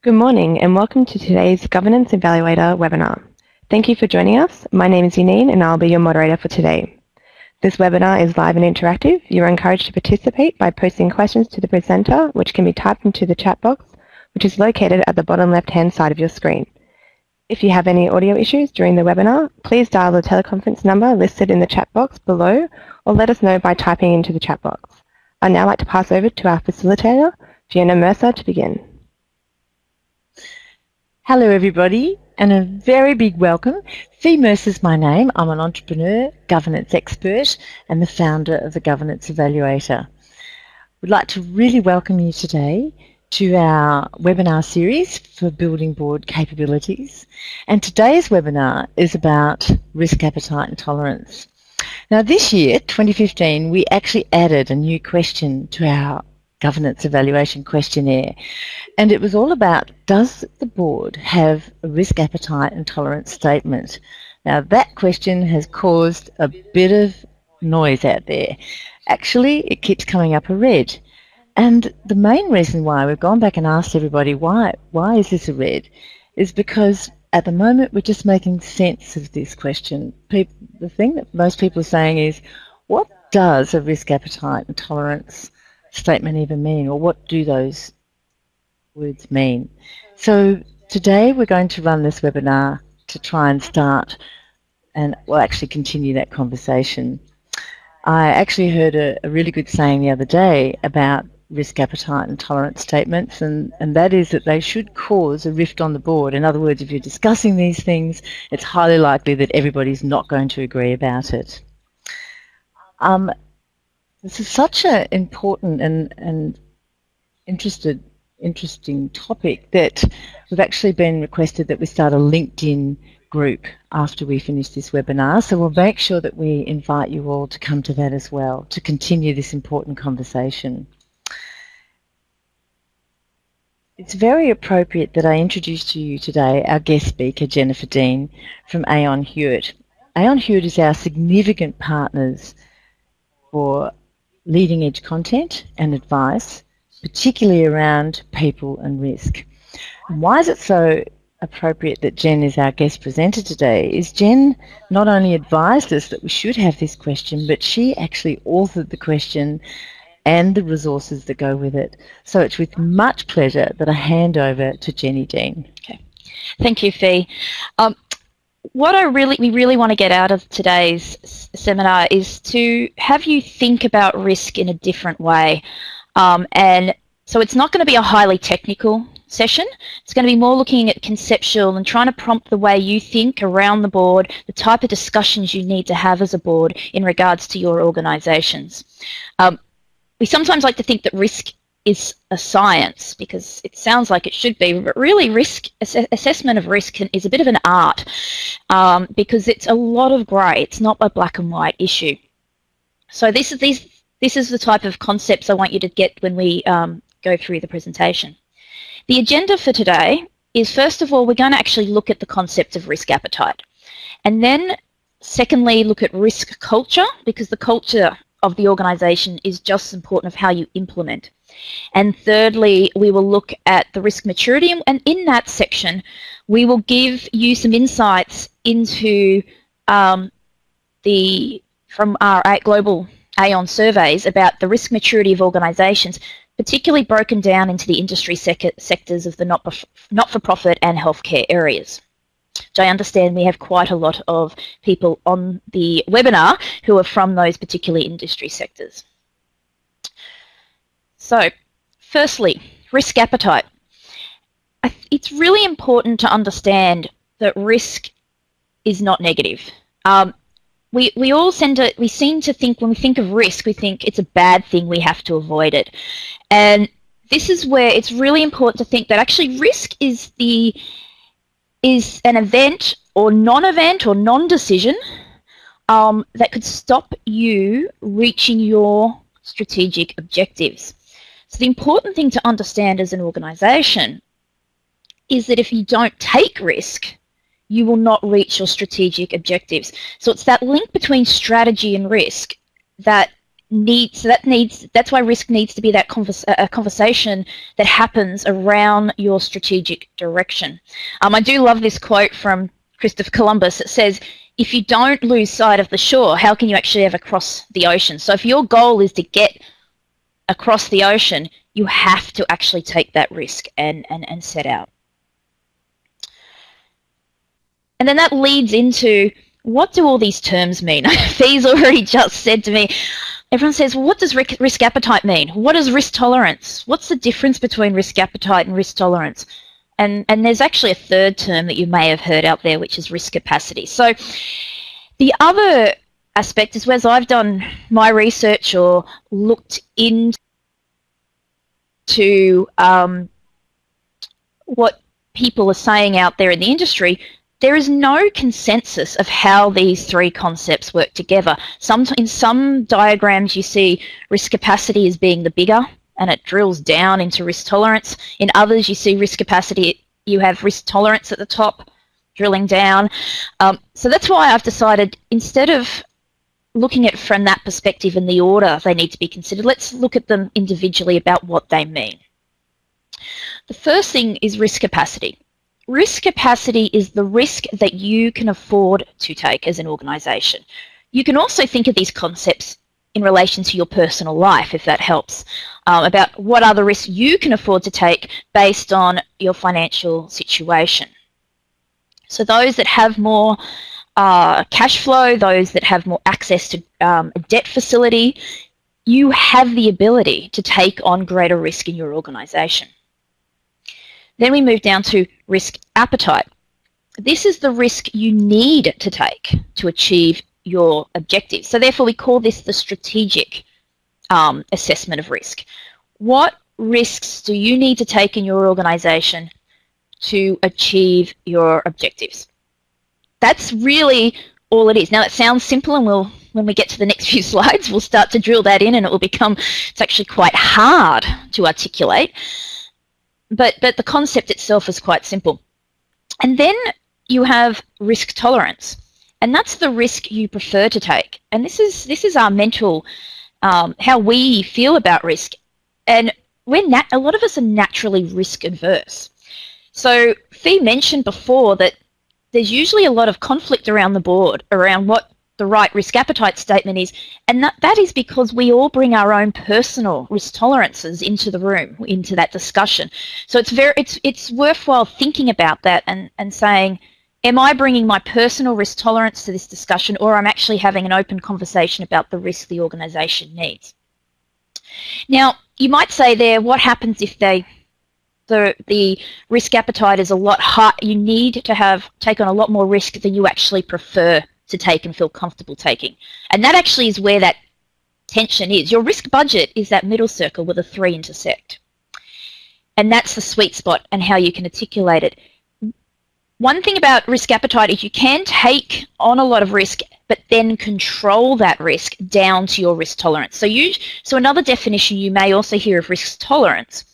Good morning and welcome to today's Governance Evaluator webinar. Thank you for joining us. My name is Yanine and I'll be your moderator for today. This webinar is live and interactive. You're encouraged to participate by posting questions to the presenter, which can be typed into the chat box, which is located at the bottom left-hand side of your screen. If you have any audio issues during the webinar, please dial the teleconference number listed in the chat box below or let us know by typing into the chat box. I'd now like to pass over to our facilitator, Fiona Mercer, to begin. Hello everybody, and a very big welcome. Fi Mercer is my name. I'm an entrepreneur, governance expert, and the founder of the Governance Evaluator. We'd like to really welcome you today to our webinar series for building board capabilities. And today's webinar is about risk appetite and tolerance. Now this year, 2015, we actually added a new question to our governance evaluation questionnaire, and it was all about, does the board have a risk appetite and tolerance statement? Now that question has caused a bit of noise out there. Actually, it keeps coming up a red, and the main reason why we've gone back and asked everybody why is this a red is because at the moment we're just making sense of this question. The thing that most people are saying is, what does a risk appetite and tolerance statement even mean, or what do those words mean? So today we're going to run this webinar to try and start and we'll actually continue that conversation. I actually heard a really good saying the other day about risk appetite and tolerance statements, and that is that they should cause a rift on the board. In other words, if you're discussing these things, it's highly likely that everybody's not going to agree about it. This is such an important and interesting topic that we've actually been requested that we start a LinkedIn group after we finish this webinar. So we'll make sure that we invite you all to come to that as well, to continue this important conversation. It's very appropriate that I introduce to you today our guest speaker, Jennifer Dean from Aon Hewitt. Aon Hewitt is our significant partners for leading edge content and advice, particularly around people and risk. And why is it so appropriate that Jen is our guest presenter today is Jen not only advised us that we should have this question, but she actually authored the question and the resources that go with it. So it's with much pleasure that I hand over to Jenny Dean. Okay. Thank you, Fi. What we really want to get out of today's seminar is to have you think about risk in a different way. And so it's not going to be a highly technical session. It's going to be more looking at conceptual and trying to prompt the way you think around the board, the type of discussions you need to have as a board in regards to your organisations. We sometimes like to think that risk is a science because it sounds like it should be, but really assessment of risk is a bit of an art because it's a lot of grey. It's not a black and white issue. So this is the type of concepts I want you to get when we go through the presentation. The agenda for today is, first of all, we're going to actually look at the concept of risk appetite, and then secondly look at risk culture, because the culture of the organisation is just as important of how you implement. And thirdly, we will look at the risk maturity, and in that section we will give you some insights into from our global Aon surveys about the risk maturity of organisations, particularly broken down into the industry sectors of the not-for-profit and healthcare areas. So I understand we have quite a lot of people on the webinar who are from those particular industry sectors. So, firstly, risk appetite. It's really important to understand that risk is not negative. We all seem to think, when we think of risk, we think it's a bad thing, we have to avoid it. And this is where it's really important to think that actually risk is an event or non-event or non-decision that could stop you reaching your strategic objectives. So the important thing to understand as an organisation is that if you don't take risk, you will not reach your strategic objectives. So it's that link between strategy and risk that that's why risk needs to be that conversation that happens around your strategic direction. I do love this quote from Christopher Columbus. It says, if you don't lose sight of the shore, how can you actually ever cross the ocean? So if your goal is to get across the ocean, you have to actually take that risk and set out. And then that leads into, what do all these terms mean? Fee's already just said to me, everyone says, well, what does risk appetite mean? What is risk tolerance? What's the difference between risk appetite and risk tolerance? And there's actually a third term that you may have heard out there, which is risk capacity. So the other aspect is, as I've done my research or looked into what people are saying out there in the industry, there is no consensus of how these three concepts work together. In some diagrams you see risk capacity as being the bigger, and it drills down into risk tolerance. In others you see risk capacity, you have risk tolerance at the top, drilling down. So that's why I've decided, instead of looking at it from that perspective in the order they need to be considered, let's look at them individually about what they mean. The first thing is risk capacity. Risk capacity is the risk that you can afford to take as an organisation. You can also think of these concepts in relation to your personal life, if that helps, about what are the risks you can afford to take based on your financial situation. So those that have more cash flow, those that have more access to a debt facility, you have the ability to take on greater risk in your organisation. Then we move down to risk appetite. This is the risk you need to take to achieve your objectives. So therefore we call this the strategic assessment of risk. What risks do you need to take in your organisation to achieve your objectives? That's really all it is. Now it sounds simple, and when we get to the next few slides, we'll start to drill that in, and it will become, it's actually quite hard to articulate. But the concept itself is quite simple. And then you have risk tolerance, and that's the risk you prefer to take. And this is our mental, how we feel about risk. And a lot of us are naturally risk adverse. So Fee mentioned before that there's usually a lot of conflict around the board around what the right risk appetite statement is, and that is because we all bring our own personal risk tolerances into the room, into that discussion. So it's worthwhile thinking about that and saying, am I bringing my personal risk tolerance to this discussion, or I'm actually having an open conversation about the risk the organisation needs? Now, you might say there, what happens if the risk appetite is a lot higher? You need to take on a lot more risk than you actually prefer to take and feel comfortable taking. And that actually is where that tension is. Your risk budget is that middle circle where the three intersect. And that's the sweet spot and how you can articulate it. One thing about risk appetite is you can take on a lot of risk, but then control that risk down to your risk tolerance. So another definition you may also hear of risk tolerance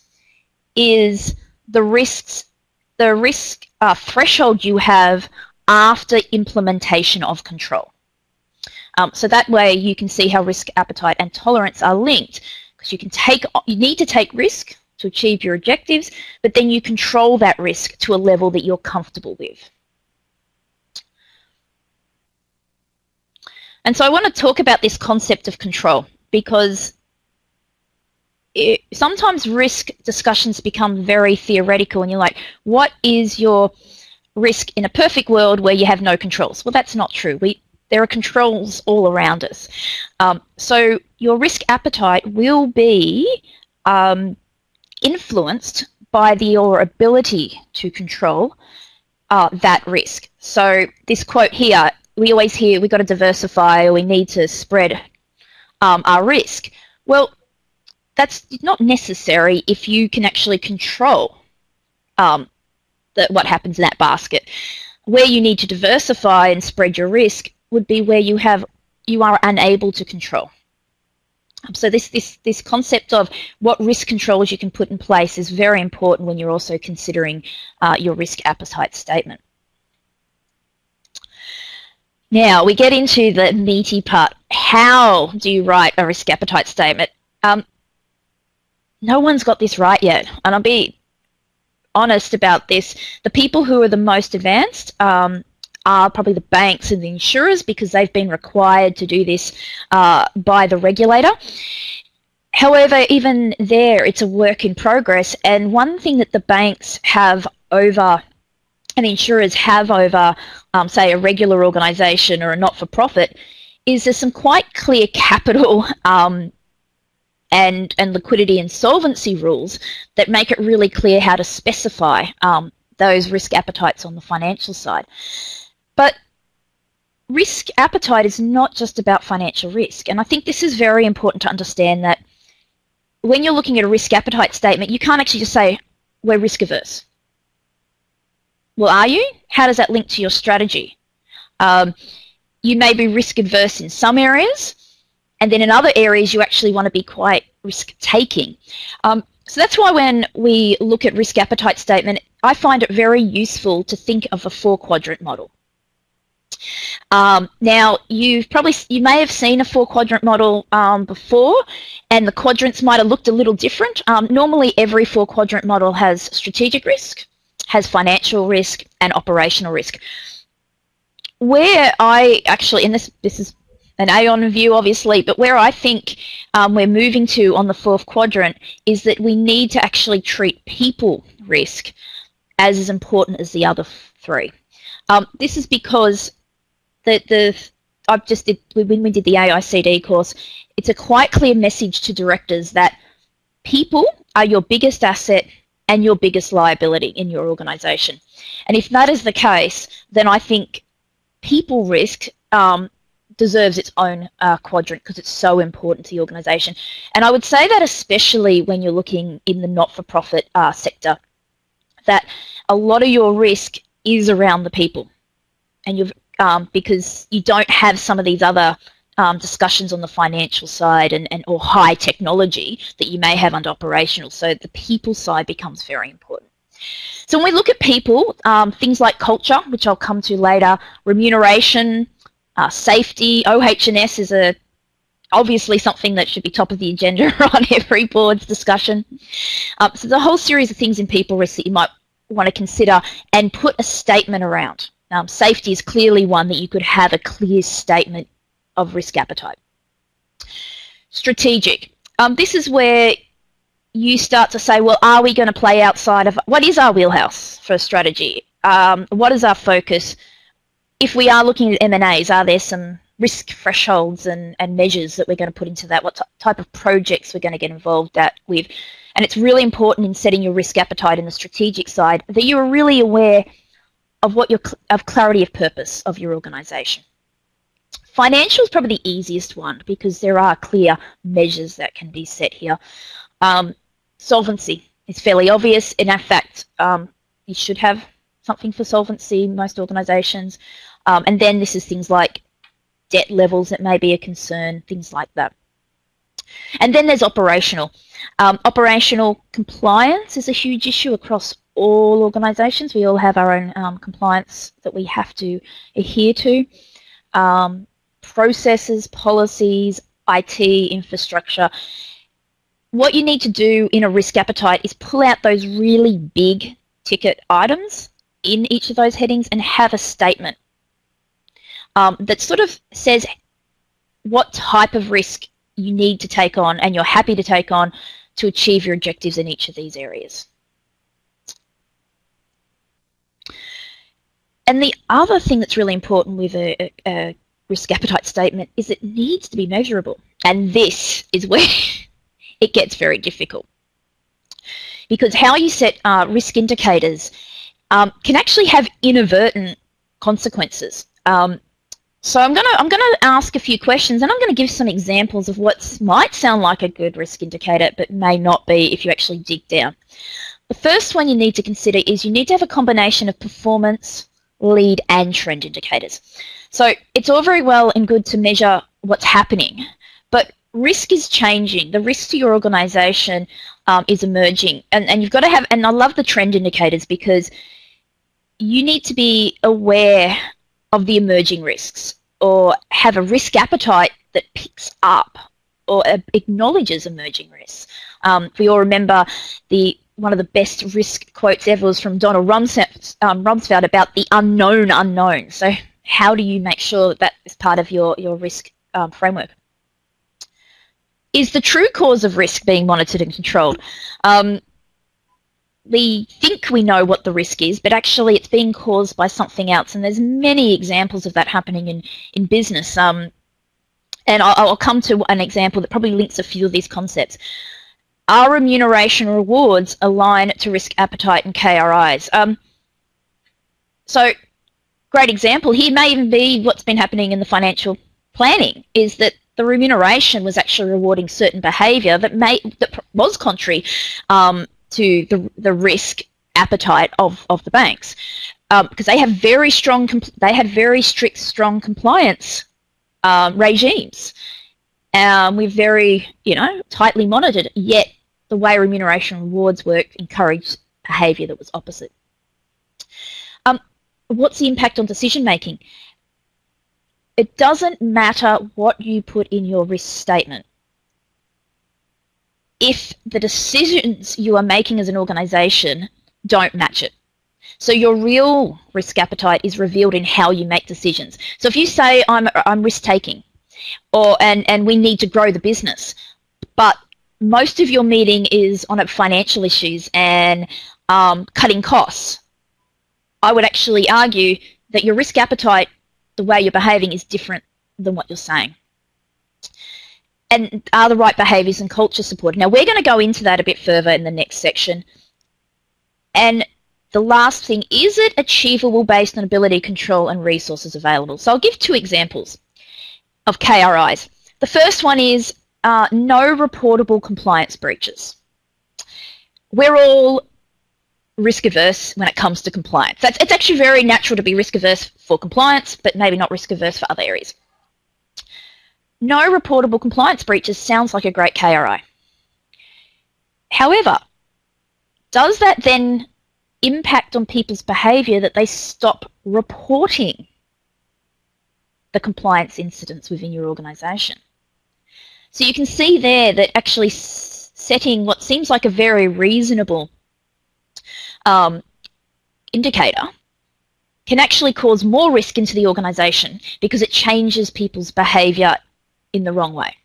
is the risk threshold you have after implementation of control. So that way you can see how risk appetite and tolerance are linked, because you need to take risk to achieve your objectives, but then you control that risk to a level that you're comfortable with. And so I want to talk about this concept of control, because sometimes risk discussions become very theoretical, and you're like, what is your risk in a perfect world where you have no controls? Well, that's not true. There are controls all around us. So your risk appetite will be influenced by your ability to control that risk. So this quote here, we always hear we've got to diversify, or we need to spread our risk. Well, that's not necessary if you can actually control what happens in that basket. Where you need to diversify and spread your risk would be where you are unable to control. So this concept of what risk controls you can put in place is very important when you're also considering your risk appetite statement. Now we get into the meaty part. How do you write a risk appetite statement? No one's got this right yet, and I'll be honest about this. The people who are the most advanced are probably the banks and the insurers, because they've been required to do this by the regulator. However, even there, it's a work in progress, and one thing that the banks have over and the insurers have over, say, a regular organisation or a not-for-profit, is there's some quite clear capital and liquidity and solvency rules that make it really clear how to specify those risk appetites on the financial side. But risk appetite is not just about financial risk, and I think this is very important to understand, that when you're looking at a risk appetite statement, you can't actually just say, we're risk averse. Well, are you? How does that link to your strategy? You may be risk adverse in some areas, and then in other areas you actually want to be quite risk-taking. So that's why when we look at risk appetite statement, I find it very useful to think of a 4-quadrant model. Now, you may have seen a 4-quadrant model before, and the quadrants might have looked a little different. Normally, every 4-quadrant model has strategic risk, has financial risk, and operational risk. Where I actually, and this is an Aon view, obviously, but where I think we're moving to on the 4th quadrant is that we need to actually treat people risk as important as the other 3. This is because when we did the AICD course, it's a quite clear message to directors that people are your biggest asset and your biggest liability in your organisation. And if that is the case, then I think people risk deserves its own quadrant, because it's so important to the organisation. And I would say that especially when you're looking in the not-for-profit sector, that a lot of your risk is around the people, and because you don't have some of these other discussions on the financial side or high technology that you may have under operational. So the people side becomes very important. So when we look at people, things like culture, which I'll come to later, remuneration, safety, OH&S is obviously something that should be top of the agenda on every board's discussion. So there's a whole series of things in people risk that you might want to consider and put a statement around. Safety is clearly one that you could have a clear statement of risk appetite. Strategic. This is where you start to say, well, are we going to play outside of, what is our wheelhouse for a strategy? What is our focus? If we are looking at M&As, are there some risk thresholds and measures that we're going to put into that? What type of projects we're going to get involved with? And it's really important in setting your risk appetite in the strategic side that you are really aware of of clarity of purpose of your organisation. Financial is probably the easiest one because there are clear measures that can be set here. Solvency is fairly obvious. In fact, you should have something for solvency in most organisations. And then this is things like debt levels that may be a concern, things like that. And then there's operational. Operational compliance is a huge issue across all organisations. We all have our own compliance that we have to adhere to. Processes, policies, IT, infrastructure. What you need to do in a risk appetite is pull out those really big ticket items in each of those headings and have a statement that sort of says what type of risk you need to take on and you're happy to take on to achieve your objectives in each of these areas. And the other thing that's really important with a risk appetite statement is it needs to be measurable. And this is where it gets very difficult. Because how you set risk indicators can actually have inadvertent consequences. So I'm gonna ask a few questions and I'm gonna give some examples of what might sound like a good risk indicator but may not be if you actually dig down. The first one you need to consider is you need to have a combination of performance, lead and trend indicators. So it's all very well and good to measure what's happening, but risk is changing. The risk to your organisation is emerging, and you've got to have, and I love the trend indicators because you need to be aware of the emerging risks. or have a risk appetite that picks up or acknowledges emerging risks. We all remember one of the best risk quotes ever was from Donald Rumsfeld about the unknown unknown. So how do you make sure that that is part of your risk framework? Is the true cause of risk being monitored and controlled? We think we know what the risk is, but actually it's being caused by something else. And there's many examples of that happening in business. And I'll come to an example that probably links a few of these concepts. Are remuneration rewards aligned to risk appetite and KRIs? So great example here may even be what's been happening in the financial planning, is that the remuneration was actually rewarding certain behaviour that was contrary to the risk appetite of the banks, because they have very strict, strong compliance regimes. We're very, tightly monitored. Yet the way remuneration rewards work encouraged behaviour that was opposite. What's the impact on decision making? It doesn't matter what you put in your risk statement if the decisions you are making as an organisation don't match it. So your real risk appetite is revealed in how you make decisions. So if you say I'm risk taking, and we need to grow the business, but most of your meeting is on financial issues and cutting costs, I would actually argue that your risk appetite, the way you're behaving, is different than what you're saying. And are the right behaviours and culture supported? Now, we're going to go into that a bit further in the next section. And the last thing, is it achievable based on ability, control and resources available? So I'll give two examples of KRIs. The first one is no reportable compliance breaches. We're all risk averse when it comes to compliance. It's actually very natural to be risk averse for compliance, but maybe not risk averse for other areas. No reportable compliance breaches sounds like a great KRI. However, does that then impact on people's behaviour that they stop reporting the compliance incidents within your organisation? So you can see there that actually setting what seems like a very reasonable indicator can actually cause more risk into the organisation because it changes people's behaviour in the wrong way.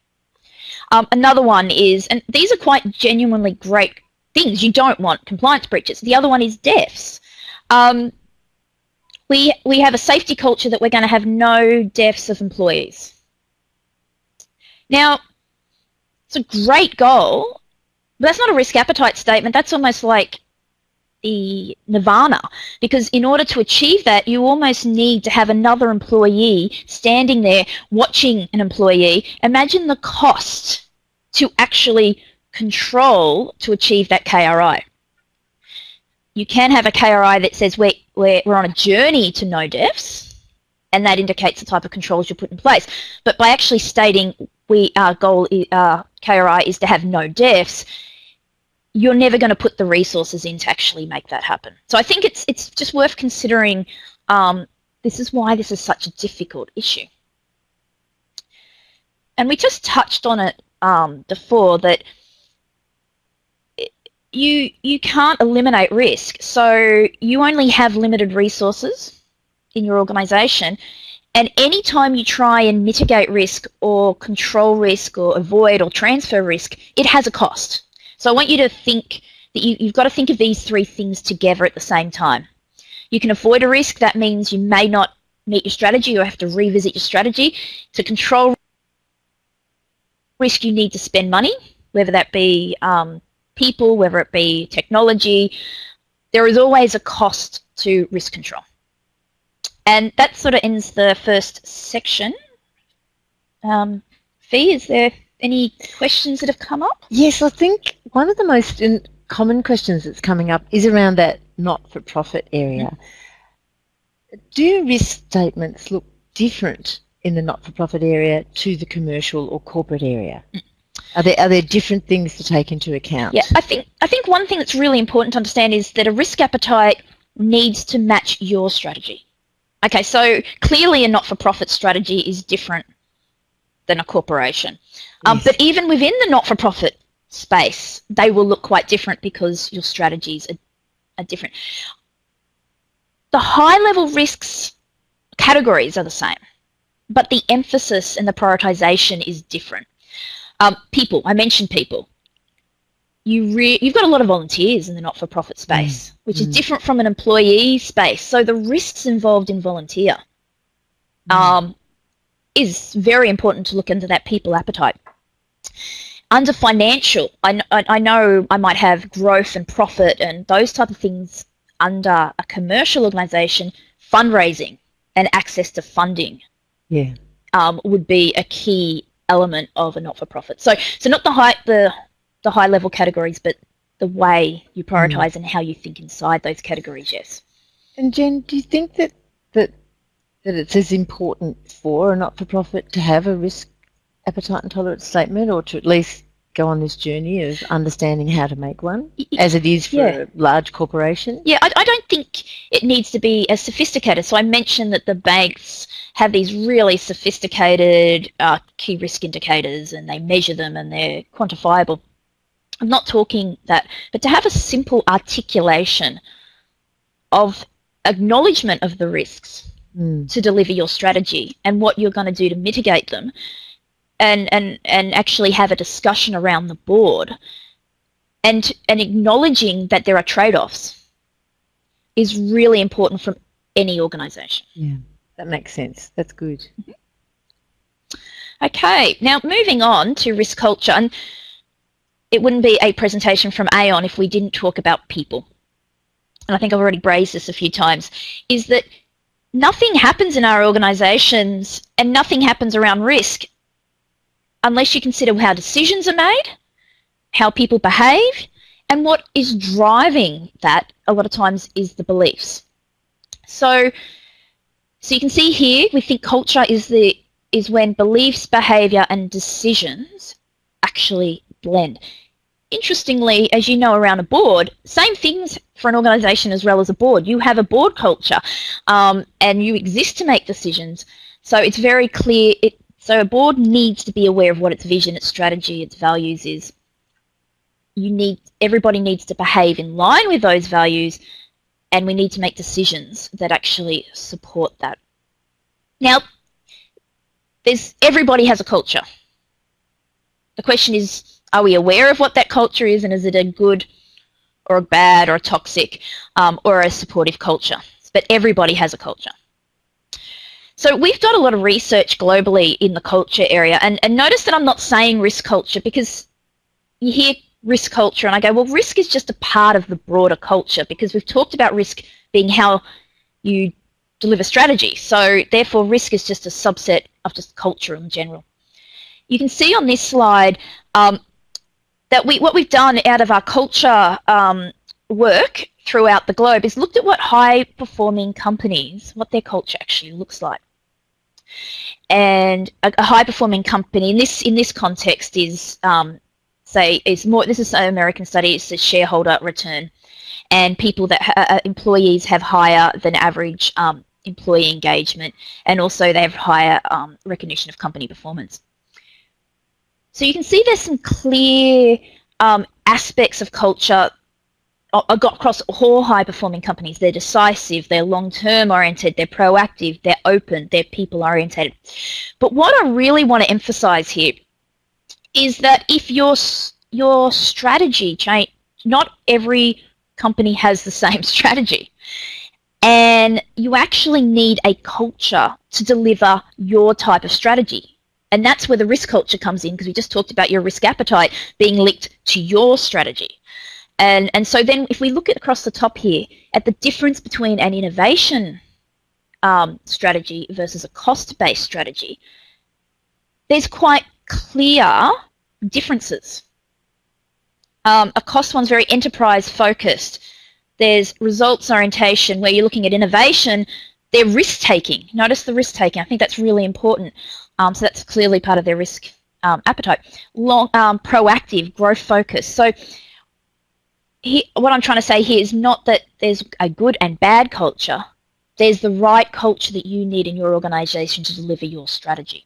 Another one is, and these are quite genuinely great things, you don't want compliance breaches. The other one is deaths. We have a safety culture that we're going to have no deaths of employees. Now, it's a great goal, but that's not a risk appetite statement. That's almost like the nirvana, because in order to achieve that, you almost need to have another employee standing there watching an employee. Imagine the cost to actually control to achieve that KRI. You can have a KRI that says we're on a journey to no deaths, and that indicates the type of controls you put in place. But by actually stating our goal, KRI is to have no deaths, you're never going to put the resources in to actually make that happen. So I think it's just worth considering. This is why this is such a difficult issue. And we just touched on it before, that you can't eliminate risk. So you only have limited resources in your organisation, and any time you try and mitigate risk or control risk or avoid or transfer risk, it has a cost. So I want you to think that you've got to think of these three things together at the same time. You can avoid a risk. That means you may not meet your strategy or have to revisit your strategy. To control risk, you need to spend money, whether that be people, whether it be technology. There is always a cost to risk control. And that sort of ends the first section. Fee, is there any questions that have come up? Yes, I think one of the most common questions that's coming up is around that not-for-profit area. Do risk statements look different in the not-for-profit area to the commercial or corporate area? Are there different things to take into account? Yeah, I think one thing that's really important to understand is that a risk appetite needs to match your strategy. Okay, so clearly a not-for-profit strategy is different than a corporation. Yes. But even within the not-for-profit space, they will look quite different because your strategies are different. The high-level risks categories are the same, but the emphasis and the prioritization is different. People, I mentioned people. You've got a lot of volunteers in the not-for-profit space, which is different from an employee space. So the risks involved in volunteer is very important to look into that people appetite. Under financial, I know I might have growth and profit and those type of things under a commercial organisation. Fundraising and access to funding would be a key element of a not-for-profit. So not the high level categories, but the way you prioritise and how you think inside those categories, yes. And Jen, do you think that it's as important for a not-for-profit to have a risk appetite and tolerance statement, or to at least go on this journey of understanding how to make one, as it is for a large corporation? Yeah, I don't think it needs to be as sophisticated. So I mentioned that the banks have these really sophisticated key risk indicators and they measure them and they're quantifiable. I'm not talking that, but to have a simple articulation of acknowledgement of the risks to deliver your strategy and what you're going to do to mitigate them, and actually have a discussion around the board and acknowledging that there are trade-offs is really important from any organisation. Yeah, that makes sense. That's good. Okay, now moving on to risk culture, and it wouldn't be a presentation from Aon if we didn't talk about people. And I think I've already raised this a few times, is that nothing happens in our organisations and nothing happens around risk unless you consider how decisions are made, how people behave, and what is driving that a lot of times is the beliefs. So you can see here, we think culture is when beliefs, behaviour and decisions actually blend. Interestingly, as you know, around a board, same things for an organisation as well as a board. You have a board culture and you exist to make decisions. So it's very clear. So a board needs to be aware of what its vision, its strategy, its values is. Everybody needs to behave in line with those values, and we need to make decisions that actually support that. Now, everybody has a culture. The question is, are we aware of what that culture is, and is it a good or a bad or a toxic or a supportive culture? But everybody has a culture. So we've done a lot of research globally in the culture area, and notice that I'm not saying risk culture, because you hear risk culture and I go, well, risk is just a part of the broader culture, because we've talked about risk being how you deliver strategy. So therefore risk is just a subset of just culture in general. You can see on this slide that what we've done out of our culture work throughout the globe is looked at what high-performing companies, what their culture actually looks like. And a high-performing company in this context is, this is an American study, it's a shareholder return, and people that employees have higher than average employee engagement, and also they have higher recognition of company performance. So you can see there's some clear aspects of culture across all high-performing companies. They're decisive, they're long-term oriented, they're proactive, they're open, they're people-oriented. But what I really want to emphasize here is that if your strategy change, not every company has the same strategy, and you actually need a culture to deliver your type of strategy. And that's where the risk culture comes in, because we just talked about your risk appetite being linked to your strategy. And so then if we look at across the top here at the difference between an innovation strategy versus a cost-based strategy, there's quite clear differences. A cost one's very enterprise-focused. There's results orientation where you're looking at innovation. They're risk-taking. Notice the risk-taking. I think that's really important. So that's clearly part of their risk appetite. Proactive, growth-focused. So what I'm trying to say here is not that there's a good and bad culture, there's the right culture that you need in your organisation to deliver your strategy.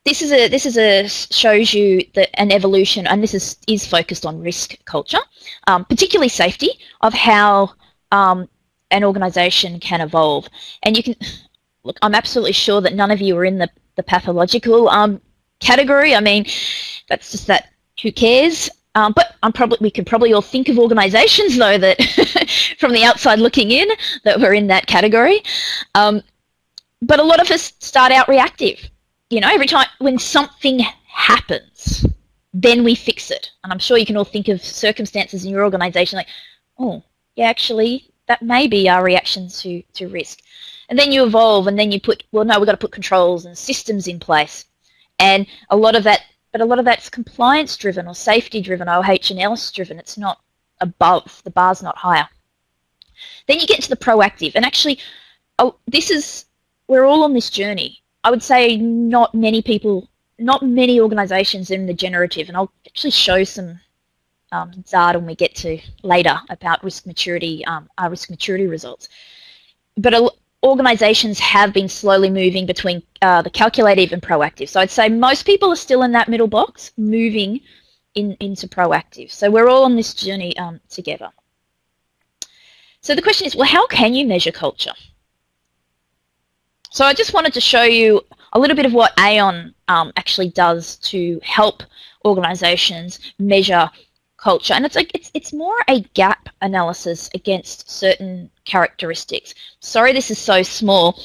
This shows you that an evolution, and this is focused on risk culture, particularly safety, of how an organisation can evolve. And you can look. I'm absolutely sure that none of you are in the pathological category. I mean, that's just that. Who cares? But we could probably all think of organisations, though, that from the outside looking in, that we're in that category. But a lot of us start out reactive. You know, every time when something happens, then we fix it. And I'm sure you can all think of circumstances in your organisation like, oh, yeah, actually, that may be our reaction to risk. And then you evolve, and then you put, well, no, we've got to put controls and systems in place. And a lot of that's compliance-driven or safety-driven or H&S-driven. It's not above, the bar's not higher. Then you get to the proactive. And actually, we're all on this journey. I would say not many organisations are in the generative, and I'll actually show some data when we get to later about risk maturity, our risk maturity results. But organisations have been slowly moving between the calculative and proactive. So I'd say most people are still in that middle box, moving into proactive. So we're all on this journey together. So the question is, well, how can you measure culture? So I just wanted to show you a little bit of what Aon actually does to help organisations measure culture, and it's more a gap analysis against certain characteristics. Sorry, this is so small.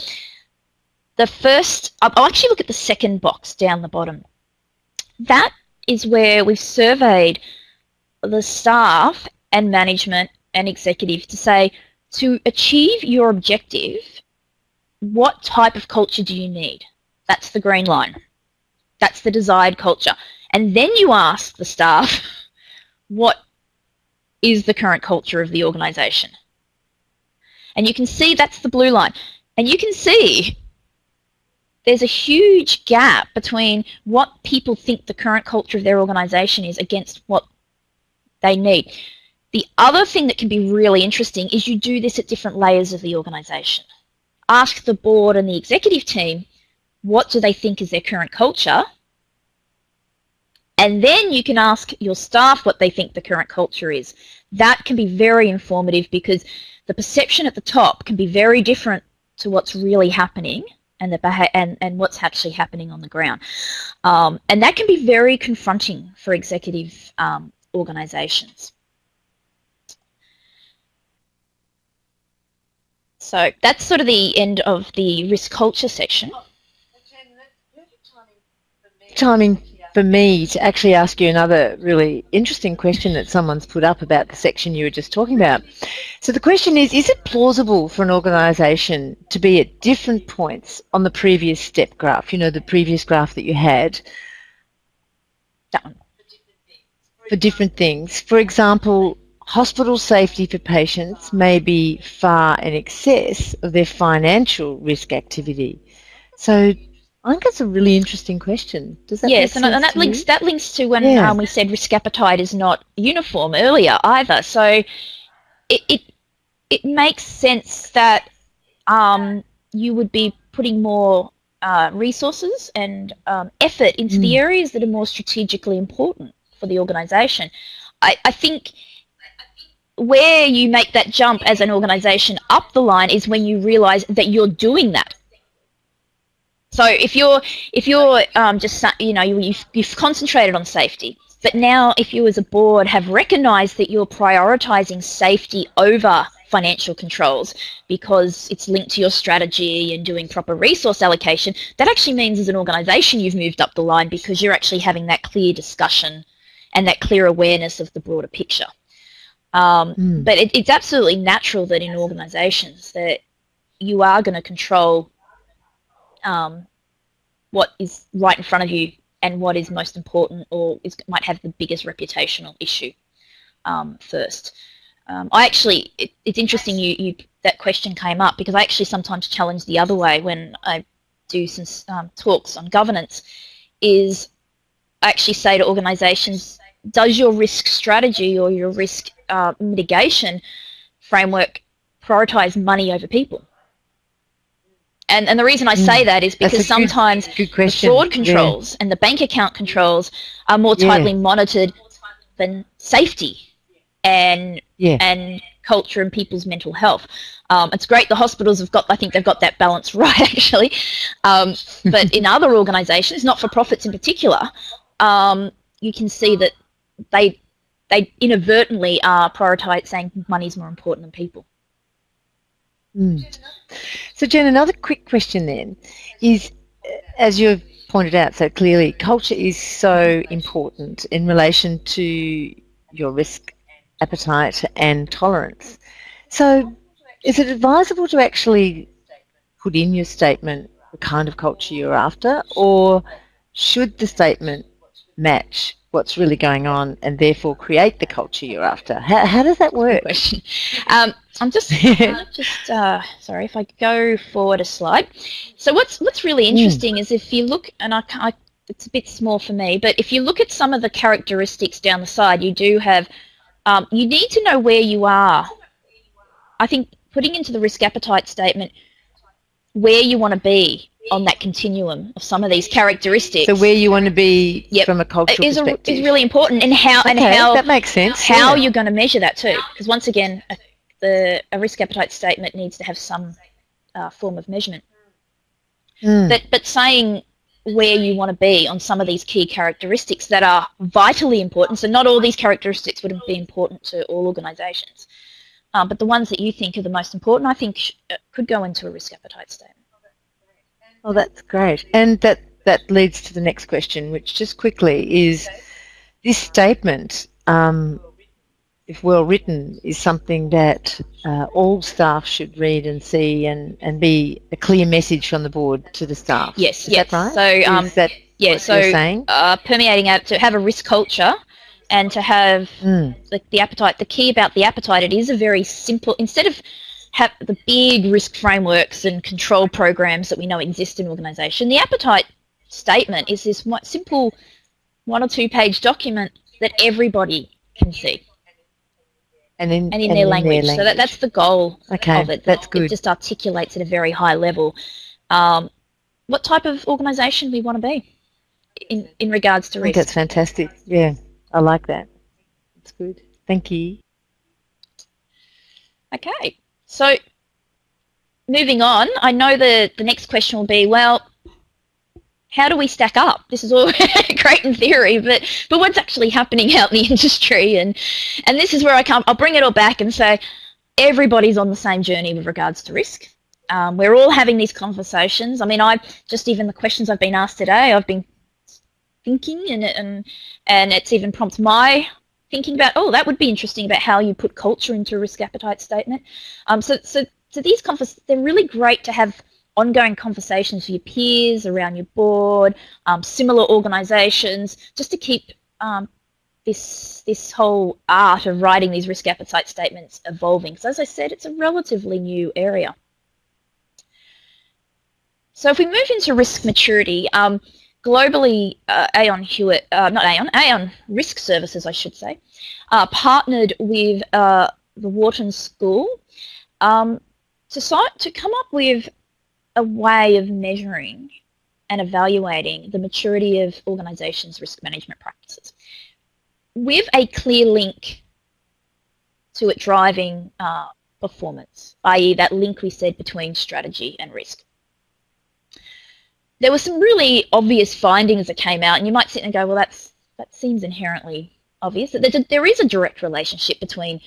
I'll actually look at the second box down the bottom. That is where we've surveyed the staff and management and executive to say, to achieve your objective, what type of culture do you need? That's the green line. That's the desired culture. And then you ask the staff, what is the current culture of the organisation? And you can see that's the blue line. And you can see there's a huge gap between what people think the current culture of their organisation is against what they need. The other thing that can be really interesting is you do this at different layers of the organisation. Ask the board and the executive team, what do they think is their current culture? And then you can ask your staff what they think the current culture is. That can be very informative because the perception at the top can be very different to what's really happening and what's actually happening on the ground. And that can be very confronting for executive organisations. So that's sort of the end of the risk culture section. Timing for me to actually ask you another really interesting question that someone's put up about the section you were just talking about. So the question is it plausible for an organisation to be at different points on the previous step graph, you know, the previous graph that you had, That one. for different things? For example, hospital safety for patients may be far in excess of their financial risk activity. So I think that's a really interesting question. Does that yes, make sense and that links to when we said risk appetite is not uniform earlier either. So it makes sense that you would be putting more resources and effort into the areas that are more strategically important for the organisation. I think where you make that jump as an organisation up the line is when you realise that you're doing that. So if you're just, you know, you've concentrated on safety, but now if you as a board have recognised that you're prioritising safety over financial controls because it's linked to your strategy and doing proper resource allocation, that actually means as an organisation you've moved up the line because you're actually having that clear discussion and that clear awareness of the broader picture. But it's absolutely natural that in organisations that you are going to control what is right in front of you and what is most important or might have the biggest reputational issue first. It's interesting that question came up because I actually sometimes challenge the other way when I do some talks on governance, is I actually say to organisations, does your risk strategy or your risk mitigation framework prioritise money over people. And the reason I say that is because sometimes good the fraud controls yeah. and the bank account controls are more tightly monitored than safety and culture and people's mental health. It's great the hospitals have got, I think they've got that balance right actually. But in other organisations, not-for-profits in particular, you can see that they inadvertently are prioritising saying money's more important than people. So Jen, another quick question then is, as you've pointed out so clearly, culture is so important in relation to your risk appetite and tolerance. So is it advisable to actually put in your statement the kind of culture you're after, or should the statement match what's really going on and therefore create the culture you're after? How does that work? Good question. I'm just sorry if I go forward a slide. So what's really interesting is if you look, and it's a bit small for me, but if you look at some of the characteristics down the side, you do have, you need to know where you are. I think putting into the risk appetite statement where you want to be on that continuum of some of these characteristics. So where you want to be from a cultural perspective is really important, and how that makes sense. How you're going to measure that too, because once again, a risk appetite statement needs to have some form of measurement. But saying where you want to be on some of these key characteristics that are vitally important. So not all these characteristics would be important to all organisations, but the ones that you think are the most important, I think could go into a risk appetite statement. Oh, that's great. And that leads to the next question, which just quickly is, this statement, if well written, is something that all staff should read and see and be a clear message from the board to the staff. Yes, is that right? So, is that what you're saying? Permeating out to have a risk culture and to have the appetite. The key about the appetite, it is a very simple, instead of have the big risk frameworks and control programs that we know exist in organisation, the appetite statement is this simple 1 or 2 page document that everybody can see. And in their language. So that's the goal of it. That's good. It just articulates at a very high level what type of organisation we want to be in regards to risk. I think that's fantastic. Yeah, I like that. That's good. Thank you. Okay. So moving on, I know the next question will be, well, how do we stack up? This is all great in theory, but what's actually happening out in the industry? And this is where I'll bring it all back and say everybody's on the same journey with regards to risk. We're all having these conversations. I mean, even the questions I've been asked today, I've been thinking, and it's even prompted my thinking about, oh, that would be interesting about how you put culture into a risk appetite statement. So these conversations, they're really great to have ongoing conversations with your peers, around your board, similar organisations, just to keep this whole art of writing these risk appetite statements evolving. So as I said, it's a relatively new area. So if we move into risk maturity, globally, Aon Risk Services, I should say, partnered with the Wharton School to come up with a way of measuring and evaluating the maturity of organisations' risk management practices, with a clear link to it driving performance, i.e. that link we said between strategy and risk. There were some really obvious findings that came out, and you might sit and go, well, that seems inherently obvious. There is a direct relationship between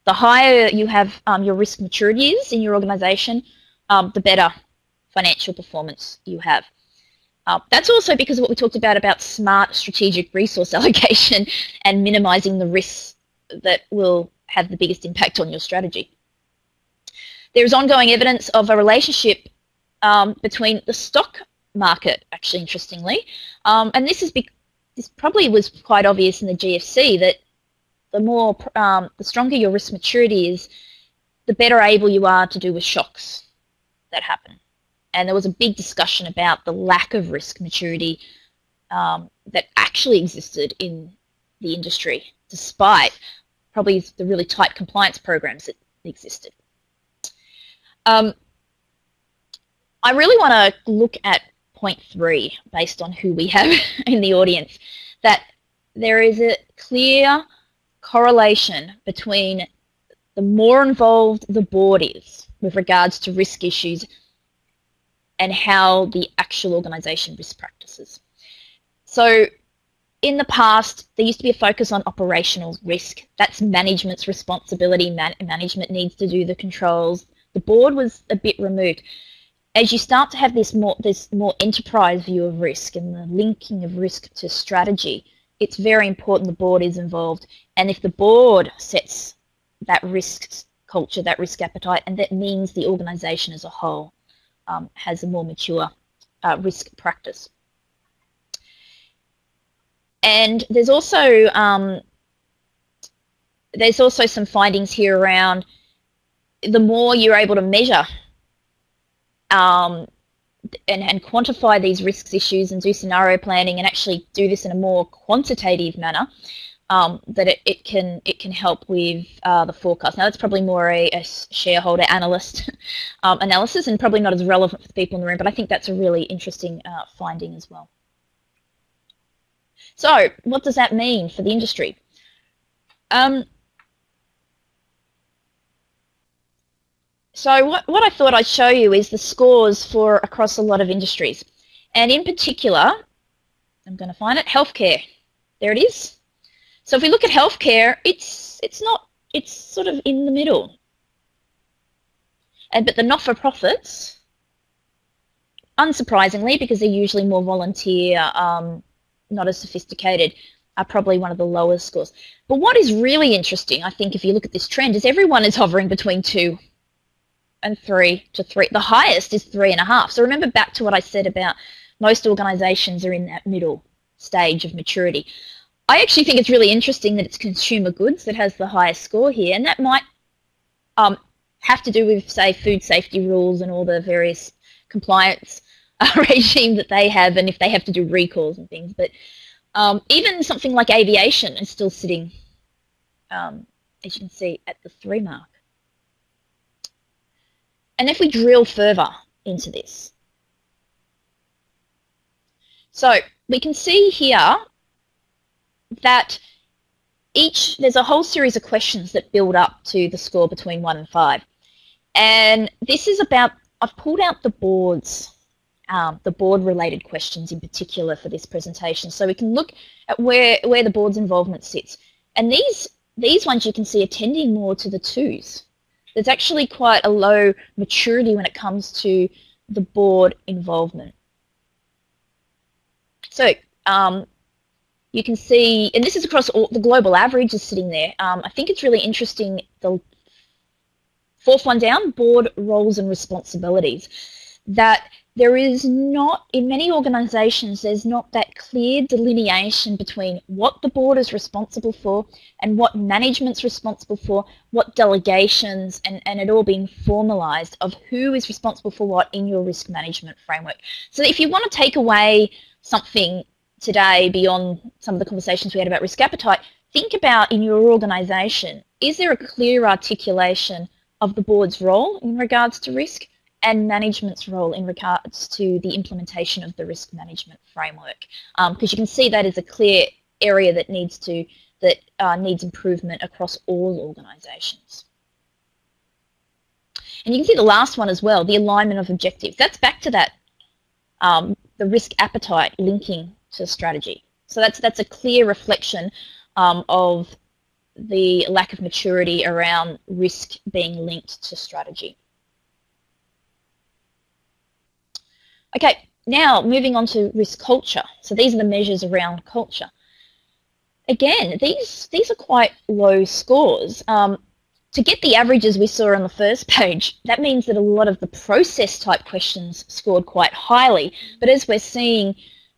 the higher you have your risk maturity is in your organisation, the better financial performance you have. That's also because of what we talked about smart strategic resource allocation and minimising the risks that will have the biggest impact on your strategy. There is ongoing evidence of a relationship between the stock market, actually, interestingly, and this probably was quite obvious in the GFC, that the stronger your risk maturity is, the better able you are to do with shocks that happen. And there was a big discussion about the lack of risk maturity that actually existed in the industry, despite probably the really tight compliance programs that existed. I really want to look at point 3 based on who we have in the audience, that there is a clear correlation between the more involved the board is with regards to risk issues and how the actual organisation risk practices. So in the past, there used to be a focus on operational risk. That's management's responsibility. Management needs to do the controls. The board was a bit removed. As you start to have this more enterprise view of risk and the linking of risk to strategy, it's very important the board is involved. And if the board sets that risk culture, that risk appetite, and that means the organisation as a whole has a more mature risk practice. And there's also some findings here around the more you're able to measure and quantify these risks issues and do scenario planning and actually do this in a more quantitative manner, that it can help with the forecast. Now that's probably more a shareholder analyst analysis and probably not as relevant for the people in the room, but I think that's a really interesting finding as well. So what does that mean for the industry? So what I thought I'd show you is the scores for across a lot of industries. And in particular, I'm going to find it, healthcare. There it is. So if we look at healthcare, it's sort of in the middle. But the not-for-profits, unsurprisingly, because they're usually more volunteer, not as sophisticated, are probably one of the lowest scores. But what is really interesting, I think, if you look at this trend, is everyone is hovering between 2 and 3 to 3. The highest is 3.5. So remember back to what I said about most organisations are in that middle stage of maturity. I actually think it's really interesting that it's consumer goods that has the highest score here, and that might have to do with, say, food safety rules and all the various compliance regime that they have, and if they have to do recalls and things. But even something like aviation is still sitting, as you can see, at the 3 mark. And if we drill further into this, so we can see here that there's a whole series of questions that build up to the score between 1 and 5. And this is about, I've pulled out the boards, the board-related questions in particular for this presentation. So we can look at where the board's involvement sits. And these ones you can see are tending more to the 2s. There's actually quite a low maturity when it comes to the board involvement. So you can see, and this is across all, the global average is sitting there. I think it's really interesting, the 4th one down, board roles and responsibilities, that there is not, in many organisations, there's not that clear delineation between what the board is responsible for and what management's responsible for, what delegations, and it all being formalised of who is responsible for what in your risk management framework. So if you want to take away something today beyond some of the conversations we had about risk appetite, think about in your organisation, is there a clear articulation of the board's role in regards to risk and management's role in regards to the implementation of the risk management framework? Because you can see that is a clear area that needs improvement across all organisations. And you can see the last one as well, the alignment of objectives. That's back to that, the risk appetite linking to strategy. So that's a clear reflection of the lack of maturity around risk being linked to strategy. Okay, now moving on to risk culture. So these are the measures around culture. Again, these are quite low scores. To get the averages we saw on the first page, that means that a lot of the process type questions scored quite highly. But as we're seeing,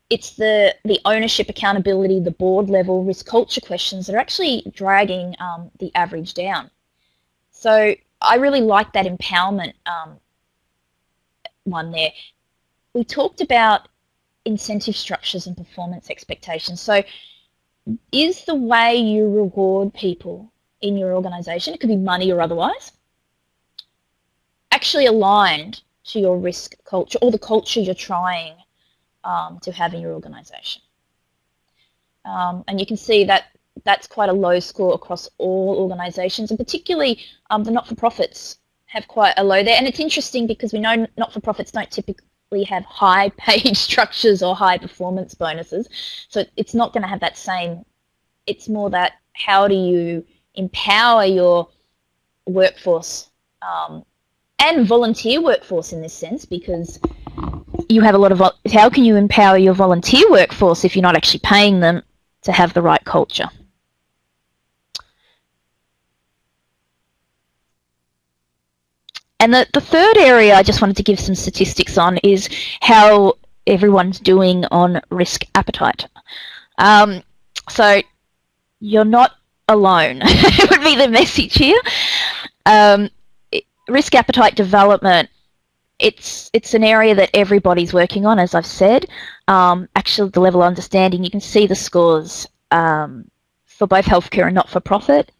it's the ownership, accountability, the board level risk culture questions that are actually dragging the average down. So I really like that empowerment one there. We talked about incentive structures and performance expectations. So is the way you reward people in your organisation, it could be money or otherwise, actually aligned to your risk culture or the culture you're trying to have in your organisation. And you can see that that's quite a low score across all organisations, and particularly the not-for-profits have quite a low there. And it's interesting because we know not-for-profits don't typically have high paid structures or high performance bonuses, so it's not going to have that same. It's more that how do you empower your workforce and volunteer workforce in this sense, because you have a lot of, how can you empower your volunteer workforce if you're not actually paying them to have the right culture? And the third area I just wanted to give some statistics on is how everyone's doing on risk appetite. So you're not alone, would be the message here. Risk appetite development, it's an area that everybody's working on, as I've said. Actually, the level of understanding, you can see the scores for both healthcare and not-for-profit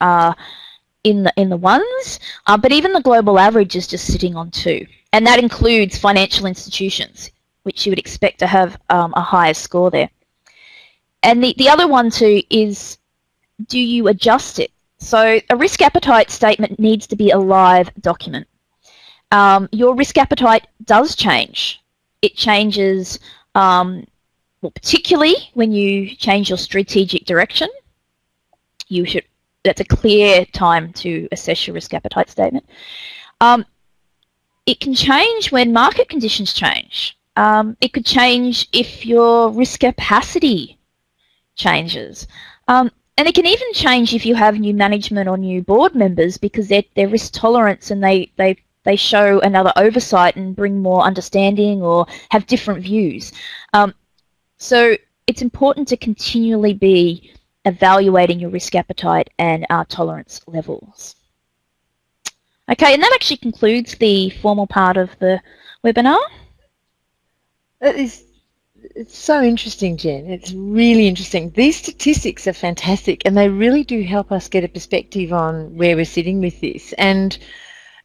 in the ones, but even the global average is just sitting on 2, and that includes financial institutions, which you would expect to have a higher score there. And the other one too is, do you adjust it? So a risk appetite statement needs to be a live document. Your risk appetite does change. It changes, well, particularly when you change your strategic direction. That's a clear time to assess your risk appetite statement. It can change when market conditions change. It could change if your risk capacity changes. And it can even change if you have new management or new board members, because their risk tolerance and they show another oversight and bring more understanding or have different views. So it's important to continually be evaluating your risk appetite and tolerance levels. Okay, and that actually concludes the formal part of the webinar. It's so interesting, Jen. It's really interesting. These statistics are fantastic, and they really do help us get a perspective on where we're sitting with this. And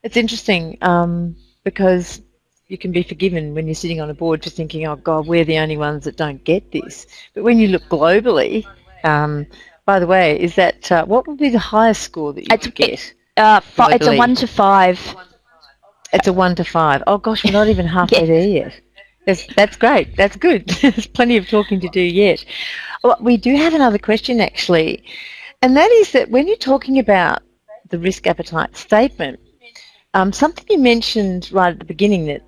it's interesting because you can be forgiven when you're sitting on a board just thinking, oh God, we're the only ones that don't get this. But when you look globally, by the way, is that what would be the highest score that you could get? It's a 1 to 5. It's a 1 to 5. Oh gosh, we're not even halfway there yet. That's great. That's good. There's plenty of talking to do yet. Well, we do have another question actually, and that is that when you're talking about the risk appetite statement, something you mentioned right at the beginning that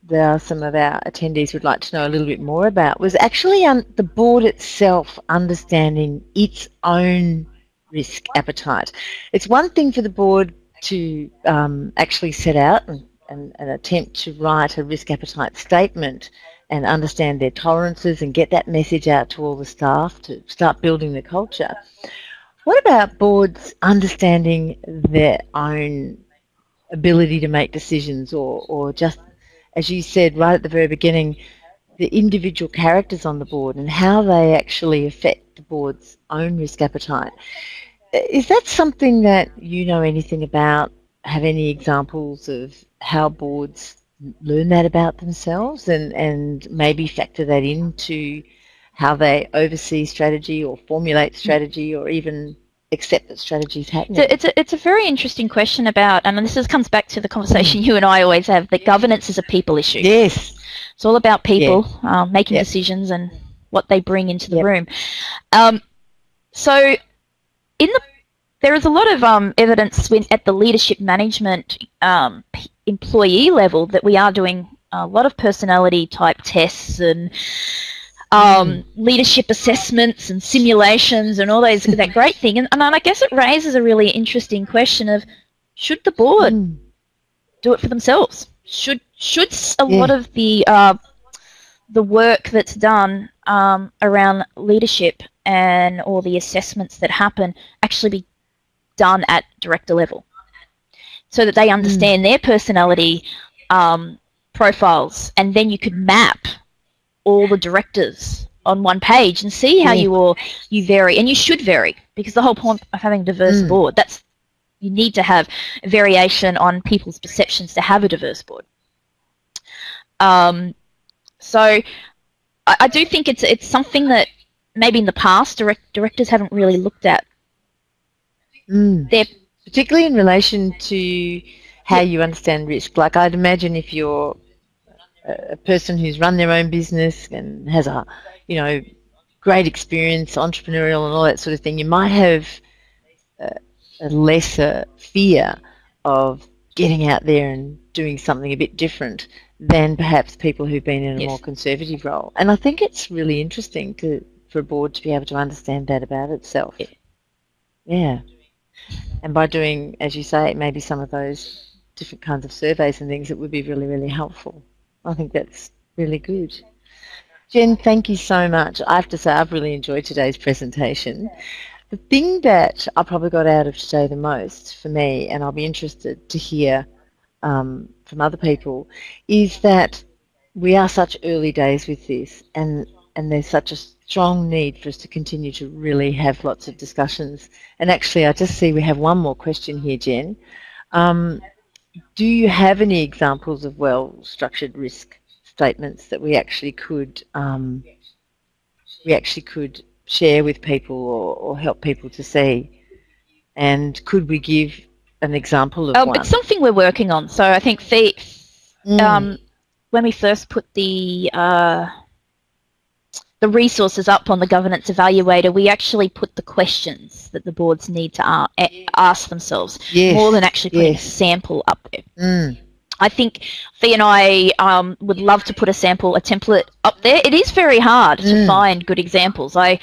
there are some of our attendees would like to know a little bit more about was actually the board itself understanding its own risk appetite. It's one thing for the board to actually set out and attempt to write a risk appetite statement and understand their tolerances and get that message out to all the staff to start building the culture. What about boards understanding their own ability to make decisions, or just, as you said right at the very beginning, the individual characters on the board and how they actually affect the board's own risk appetite? Is that something that you know anything about? Have any examples of how boards learn that about themselves and maybe factor that into how they oversee strategy or formulate strategy or even accept that strategy is happening? It's a very interesting question about, and this comes back to the conversation you and I always have, that governance is a people issue. Yes. It's all about people making decisions and what they bring into the room. So there is a lot of evidence at the leadership management employee level that we are doing a lot of personality type tests and leadership assessments and simulations and all those that great thing. And I guess it raises a really interesting question of, should the board do it for themselves? Should a lot of the work that's done around leadership and all the assessments that happen actually be done at director level, so that they understand their personality profiles, and then you could map all the directors on one page and see how you vary, and you should vary, because the whole point of having a diverse board, you need to have variation on people's perceptions to have a diverse board. So I do think it's something that maybe in the past directors haven't really looked at. Particularly in relation to how you understand risk. Like, I'd imagine if you're a person who's run their own business and has a, you know, great experience, entrepreneurial and all that sort of thing, you might have a lesser fear of getting out there and doing something a bit different than perhaps people who've been in a more conservative role. And I think it's really interesting for a board to be able to understand that about itself. Yeah. And by doing, as you say, maybe some of those different kinds of surveys and things, it would be really, really helpful. I think that's really good. Jen, thank you so much. I have to say I've really enjoyed today's presentation. The thing that I probably got out of today the most for me, and I'll be interested to hear from other people, is that we are such early days with this, and there's such a strong need for us to continue to really have lots of discussions. And actually, I just see we have one more question here, Jen. Do you have any examples of well-structured risk statements that we actually could share with people or help people to see? And could we give an example of one? It's something we're working on. So I think when we first put the resources up on the Governance Evaluator, we actually put the questions that the boards need to ask themselves, more than actually putting a sample up there. I think Fee and I would love to put a template up there. It is very hard to find good examples. I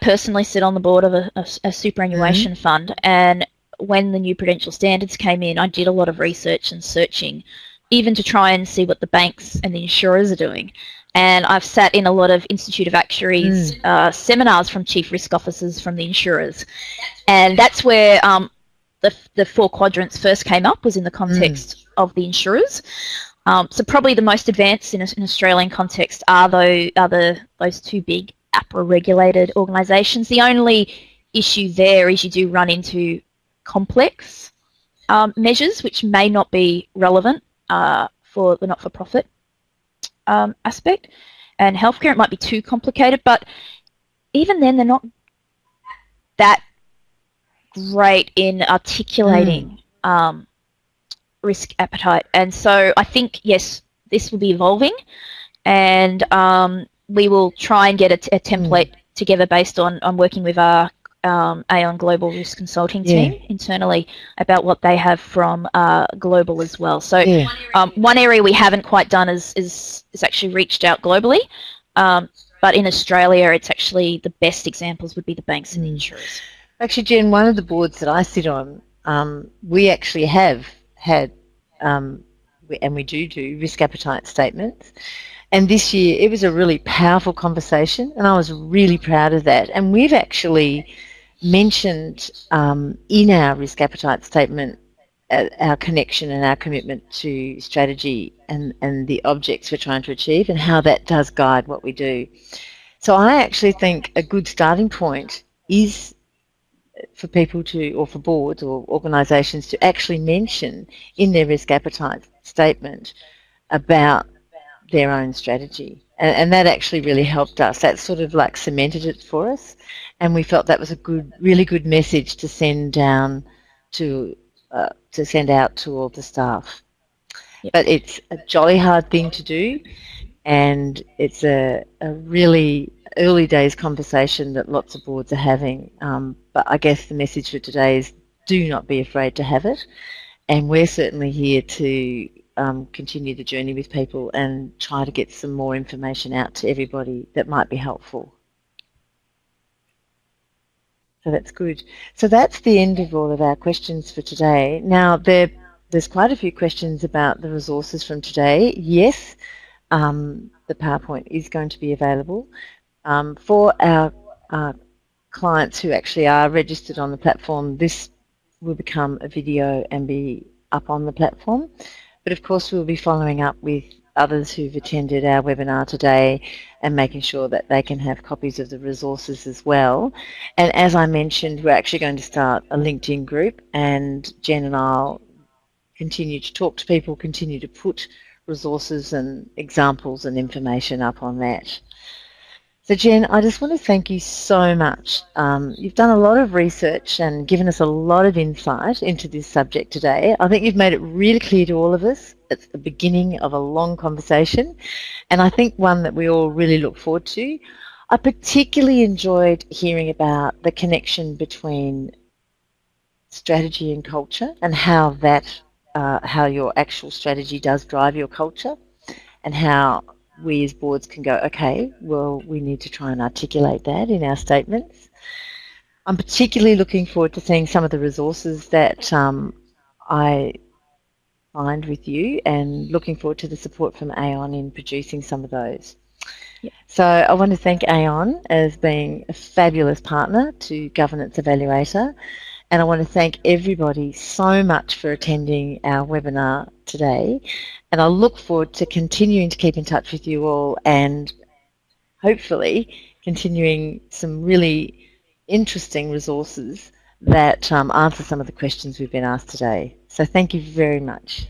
personally sit on the board of a superannuation fund, and when the new prudential standards came in, I did a lot of research and searching, even to try and see what the banks and the insurers are doing. And I've sat in a lot of Institute of Actuaries seminars from chief risk officers from the insurers. And that's where the 4 quadrants first came up, was in the context of the insurers. So probably the most advanced in an Australian context are those 2 big APRA-regulated organisations. The only issue there is you do run into complex measures which may not be relevant for the not-for-profit aspect. And healthcare, it might be too complicated, but even then they're not that great in articulating risk appetite. And so I think, yes, this will be evolving, and we will try and get a template together based on working with our Aon Global Risk Consulting team internally about what they have from global as well. So one area we haven't quite done is actually reached out globally, but in Australia it's actually the best examples would be the banks and the insurers. Actually, Jen, one of the boards that I sit on, we actually have had, and we do risk appetite statements. And this year it was a really powerful conversation, and I was really proud of that. And we've actually mentioned in our risk appetite statement our connection and our commitment to strategy and the objects we're trying to achieve, and how that does guide what we do. So I actually think a good starting point is for people to, or for boards or organisations to actually mention in their risk appetite statement about their own strategy. And that actually really helped us. That sort of like cemented it for us, and we felt that was a really good message to send down to send out to all the staff. But it's a jolly hard thing to do, and it's a really early days conversation that lots of boards are having. But I guess the message for today is, do not be afraid to have it, and we're certainly here to continue the journey with people and try to get some more information out to everybody that might be helpful. So that's good. So that's the end of all of our questions for today. Now, there's quite a few questions about the resources from today. Yes, the PowerPoint is going to be available. For our clients who actually are registered on the platform, this will become a video and be up on the platform. But of course, we'll be following up with others who've attended our webinar today and making sure that they can have copies of the resources as well. And as I mentioned, we're actually going to start a LinkedIn group, and Jen and I'll continue to talk to people, continue to put resources and examples and information up on that. So Jen, I just want to thank you so much. You've done a lot of research and given us a lot of insight into this subject today. I think you've made it really clear to all of us. It's the beginning of a long conversation, and I think one that we all really look forward to. I particularly enjoyed hearing about the connection between strategy and culture, and how that, how your actual strategy does drive your culture, and how we as boards can go, okay, well, we need to try and articulate that in our statements. I'm particularly looking forward to seeing some of the resources that I find with you, and looking forward to the support from Aon in producing some of those. Yeah. So I want to thank Aon as being a fabulous partner to Governance Evaluator, and I want to thank everybody so much for attending our webinar today. And I look forward to continuing to keep in touch with you all, and hopefully continuing some really interesting resources that answer some of the questions we've been asked today. So thank you very much.